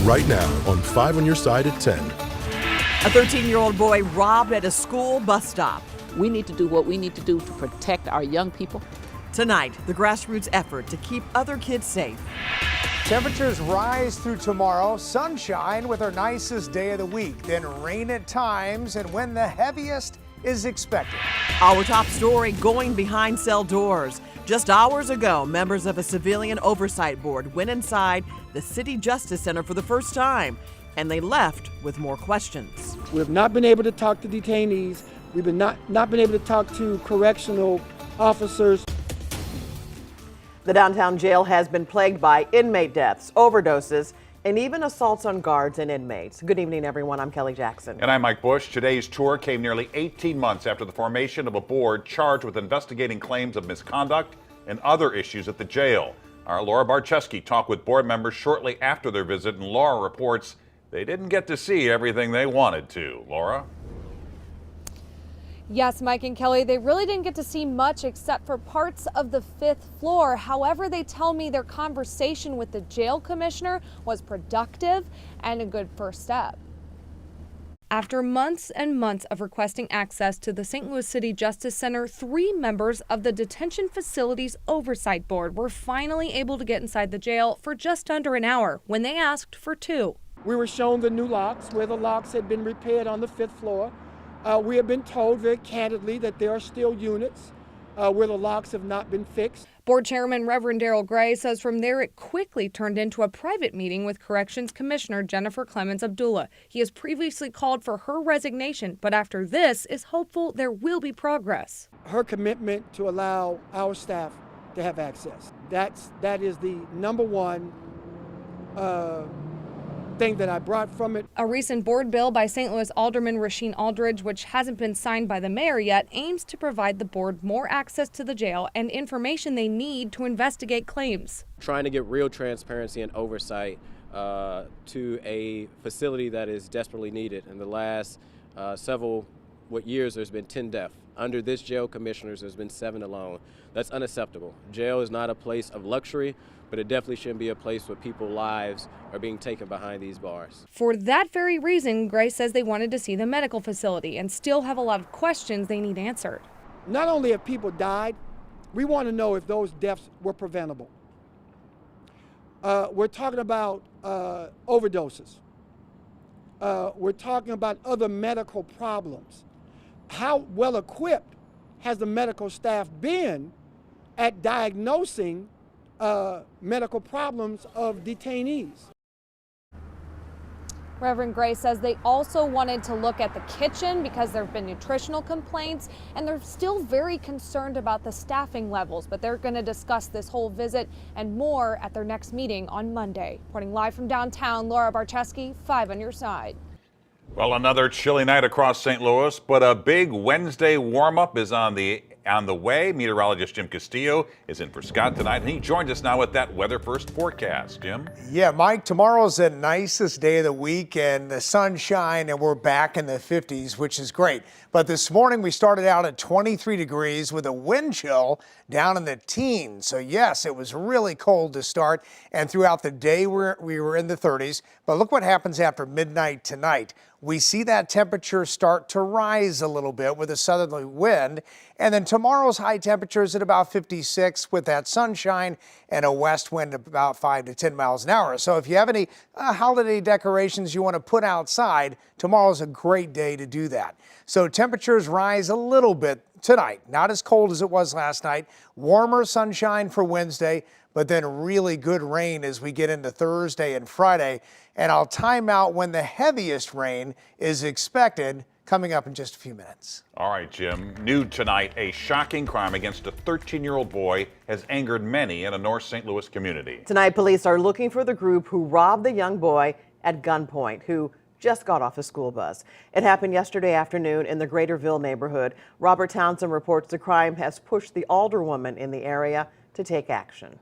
right now on 5 on your side at 10. A 13-year-old boy robbed at a school bus stop. We need to do what we need to do to protect our young people. Tonight, the grassroots effort to keep other kids safe. Temperatures rise through tomorrow. Sunshine with our nicest day of the week. Then rain at times and when the heaviest is expected. Our top story, going behind cell doors. Just hours ago, members of a civilian oversight board went inside the City Justice Center for the first time, and they left with more questions. We have not been able to talk to detainees. We've not been able to talk to correctional officers. The downtown jail has been plagued by inmate deaths, overdoses, and even assaults on guards and inmates. Good evening, everyone. I'm Kelly Jackson. And I'm Mike Bush. Today's tour came nearly 18 months after the formation of a board charged with investigating claims of misconduct and other issues at the jail. Our Laura Barczewski talked with board members shortly after their visit, and Laura reports they didn't get to see everything they wanted to. Laura? Yes, Mike and Kelly, they really didn't get to see much except for parts of the 5th floor. However, they tell me their conversation with the jail commissioner was productive and a good first step. After months and months of requesting access to the St. Louis City Justice Center, 3 members of the Detention Facilities Oversight Board were finally able to get inside the jail for just under an hour when they asked for 2. We were shown the new locks where the locks had been repaired on the 5th floor. We have been told very candidly that there are still units where the locks have not been fixed. Board Chairman Reverend Darrell Gray says from there it quickly turned into a private meeting with Corrections Commissioner Jennifer Clemens Abdullah. He has previously called for her resignation, but after this is hopeful there will be progress. Her commitment to allow our staff to have access. That is the number one thing that I brought from it. A recent board bill by St. Louis Alderman Rasheen Aldridge, which hasn't been signed by the mayor yet, aims to provide the board more access to the jail and information they need to investigate claims. Trying to get real transparency and oversight to a facility that is desperately needed. In the last several years, there's been 10 deaths. Under this jail commissioners, there's been 7 alone. That's unacceptable. Jail is not a place of luxury, but it definitely shouldn't be a place where people's lives are being taken behind these bars. For that very reason, Gray says they wanted to see the medical facility and still have a lot of questions they need answered. Not only have people died, we want to know if those deaths were preventable. We're talking about overdoses. We're talking about other medical problems. How well equipped has the medical staff been at diagnosing medical problems of detainees? Reverend Gray says they also wanted to look at the kitchen because there have been nutritional complaints, and they're still very concerned about the staffing levels, but they're going to discuss this whole visit and more at their next meeting on Monday. Reporting live from downtown, Laura Barczewski, 5 on your side. Well, another chilly night across St. Louis, but a big Wednesday warm-up is on the way. Meteorologist Jim Castillo is in for Scott tonight, and he joins us now with that weather first forecast. Jim? Yeah, Mike, tomorrow's the nicest day of the week and the sunshine, and we're back in the 50s, which is great. But this morning we started out at 23 degrees with a wind chill down in the teens. So yes, it was really cold to start, and throughout the day we were in the 30s. But look what happens after midnight tonight. We see that temperature start to rise a little bit with a southerly wind. And then tomorrow's high temperatures at about 56 with that sunshine and a west wind of about 5 to 10 miles an hour. So if you have any holiday decorations you want to put outside, tomorrow's a great day to do that. So temperatures rise a little bit tonight. Not as cold as it was last night. Warmer sunshine for Wednesday, but then really good rain as we get into Thursday and Friday. And I'll time out when the heaviest rain is expected, coming up in just a few minutes. All right, Jim. New tonight, a shocking crime against a 13-year-old boy has angered many in a North St. Louis community. Tonight, police are looking for the group who robbed the young boy at gunpoint, who just got off a school bus. It happened yesterday afternoon in the Greaterville neighborhood. Robert Townsend reports the crime has pushed the alderwoman in the area to take action.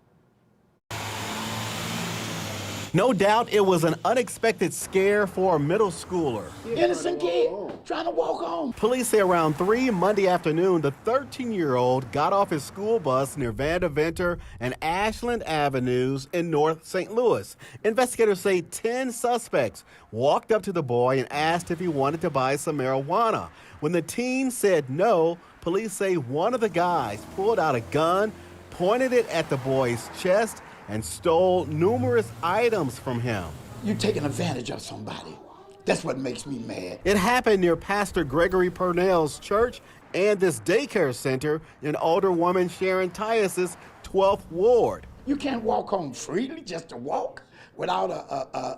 No doubt it was an unexpected scare for a middle schooler. Innocent kid trying to walk home. Police say around 3 Monday afternoon, the 13-year-old got off his school bus near Vandeventer and Ashland Avenues in North St. Louis. Investigators say 10 suspects walked up to the boy and asked if he wanted to buy some marijuana. When the teen said no, police say one of the guys pulled out a gun, pointed it at the boy's chest, and stole numerous items from him. You're taking advantage of somebody. That's what makes me mad. It happened near Pastor Gregory Purnell's church and this daycare center in Alderwoman Sharon Tyus's 12th ward. You can't walk home freely just to walk without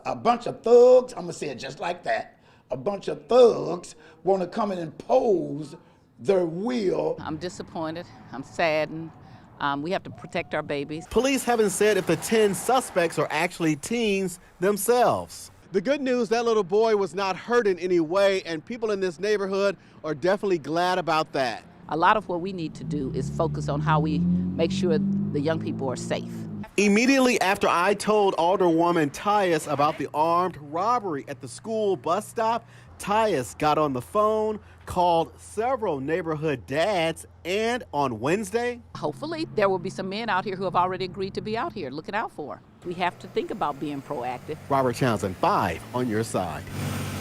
a bunch of thugs. I'm gonna say it just like that. A bunch of thugs want to come and impose their will. I'm disappointed. I'm saddened. We have to protect our babies. Police haven't said if the 10 suspects are actually teens themselves. The good news, that little boy was not hurt in any way, and people in this neighborhood are definitely glad about that. A lot of what we need to do is focus on how we make sure the young people are safe. Immediately after I told Alderwoman Tyus about the armed robbery at the school bus stop, Tyus got on the phone, called several neighborhood dads, and on Wednesday, Hopefully there will be some men out here who have already agreed to be out here looking out for. We have to think about being proactive. Robert Townsend, 5 on your side.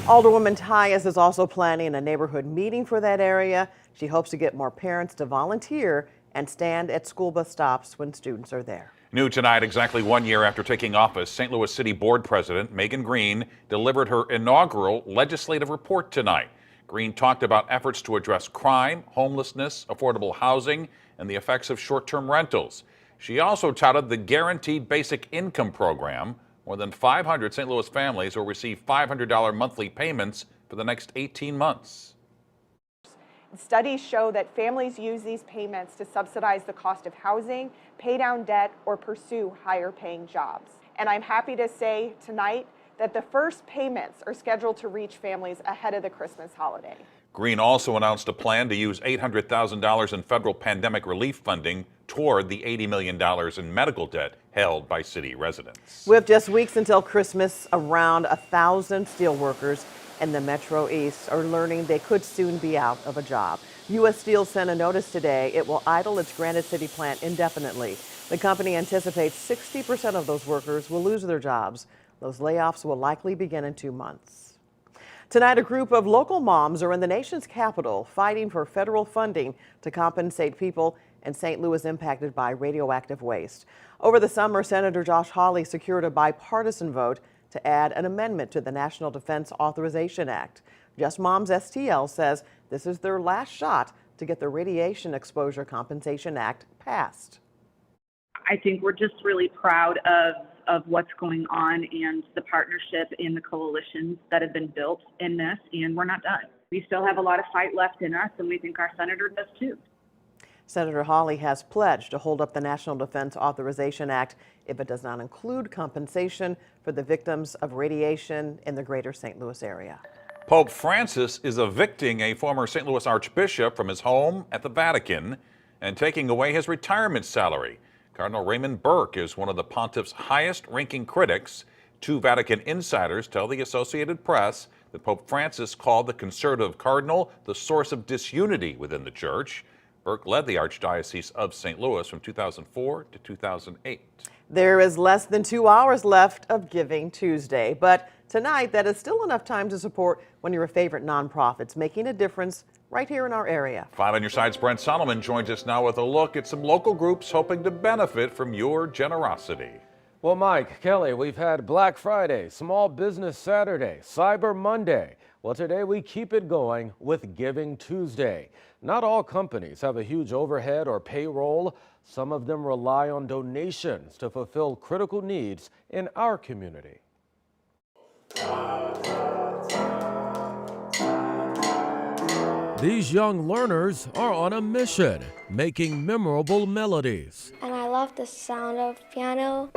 Alderwoman Tyus is also planning a neighborhood meeting for that area. She hopes to get more parents to volunteer and stand at school bus stops when students are there. New tonight, exactly 1 year after taking office, St. Louis City Board President Megan Green delivered her inaugural legislative report tonight. Green talked about efforts to address crime, homelessness, affordable housing, and the effects of short-term rentals. She also touted the Guaranteed Basic Income Program. More than 500 St. Louis families will receive $500 monthly payments for the next 18 months. Studies show that families use these payments to subsidize the cost of housing, pay down debt, or pursue higher paying jobs. And I'm happy to say tonight that the first payments are scheduled to reach families ahead of the Christmas holiday. Green also announced a plan to use $800,000 in federal pandemic relief funding toward the $80 million in medical debt held by city residents. With just weeks until Christmas, around 1,000 steelworkers in the Metro East are learning they could soon be out of a job. U.S. Steel sent a notice today. It will idle its Granite City plant indefinitely. The company anticipates 60% of those workers will lose their jobs. Those layoffs will likely begin in 2 months. Tonight, a group of local moms are in the nation's capital fighting for federal funding to compensate people in St. Louis impacted by radioactive waste. Over the summer, Senator Josh Hawley secured a bipartisan vote to add an amendment to the National Defense Authorization Act. Just Moms STL says this is their last shot to get the Radiation Exposure Compensation Act passed. I think we're just really proud of what's going on and the partnership and the coalitions that have been built in this, and we're not done. We still have a lot of fight left in us, and we think our senator does too. Senator Hawley has pledged to hold up the National Defense Authorization Act if it does not include compensation for the victims of radiation in the greater St. Louis area. Pope Francis is evicting a former St. Louis Archbishop from his home at the Vatican and taking away his retirement salary. Cardinal Raymond Burke is one of the pontiff's highest-ranking critics. 2 Vatican insiders tell the Associated Press that Pope Francis called the conservative cardinal the source of disunity within the church. Burke led the Archdiocese of St. Louis from 2004 to 2008. There is less than 2 hours left of Giving Tuesday, but tonight that is still enough time to support one of your favorite nonprofits making a difference right here in our area. 5 on your side's Brent Solomon joins us now with a look at some local groups hoping to benefit from your generosity. Well, Mike, Kelly, we've had Black Friday, Small Business Saturday, Cyber Monday. Well, today we keep it going with Giving Tuesday. Not all companies have a huge overhead or payroll. Some of them rely on donations to fulfill critical needs in our community. These young learners are on a mission, making memorable melodies. And I love the sound of piano.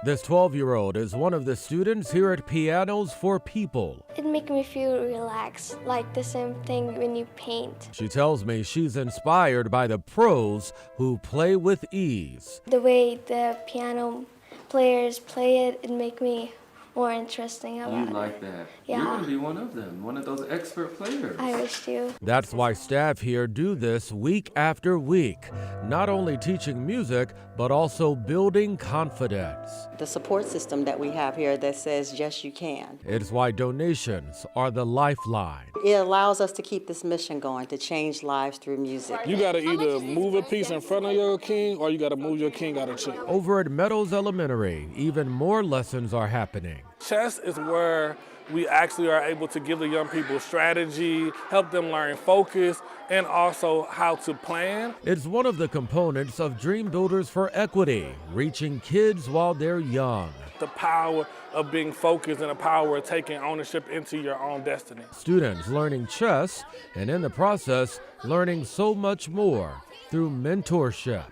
This 12-year-old is one of the students here at Pianos for People. It makes me feel relaxed, like the same thing when you paint. She tells me she's inspired by the pros who play with ease. The way the piano players play it and make me more interesting about it. You like that? Yeah. You're going to be one of them, one of those expert players. I wish to. That's why staff here do this week after week, not only teaching music, but also building confidence. The support system that we have here that says, yes, you can. It's why donations are the lifeline. It allows us to keep this mission going, to change lives through music. You got to either move a piece in front of your king or you got to move your king out of check. Over at Meadows Elementary, even more lessons are happening. Chess is where we actually are able to give the young people strategy, help them learn focus, and also how to plan. It's one of the components of Dream Builders for Equity, reaching kids while they're young. The power of being focused and the power of taking ownership into your own destiny. Students learning chess and in the process learning so much more through mentorship.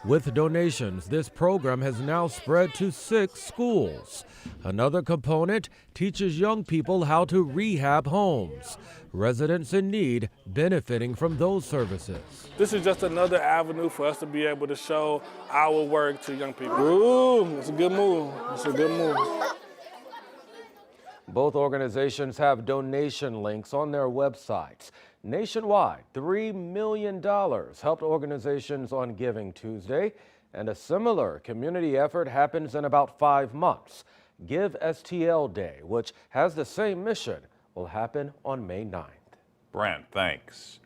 With donations, this program has now spread to 6 schools. Another component teaches young people how to rehab homes. Residents in need benefiting from those services. This is just another avenue for us to be able to show our work to young people. Ooh, it's a good move. It's a good move. Both organizations have donation links on their websites. Nationwide, $3 million helped organizations on Giving Tuesday, and a similar community effort happens in about 5 months. Give STL Day, which has the same mission, will happen on May 9th. Brent, thanks.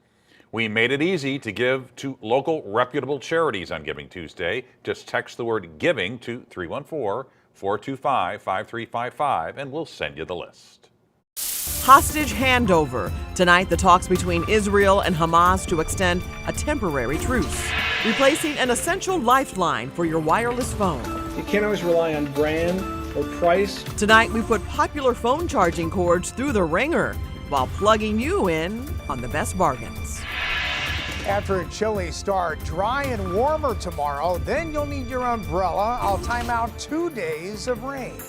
We made it easy to give to local reputable charities on Giving Tuesday. Just text the word GIVING to 314-425-5355 and we'll send you the list. Hostage handover. Tonight, the talks between Israel and Hamas to extend a temporary truce, replacing an essential lifeline for your wireless phone. You can't always rely on brand or price. Tonight, we put popular phone charging cords through the ringer while plugging you in on the best bargains. After a chilly start, dry and warmer tomorrow, then you'll need your umbrella. I'll time out 2 days of rain.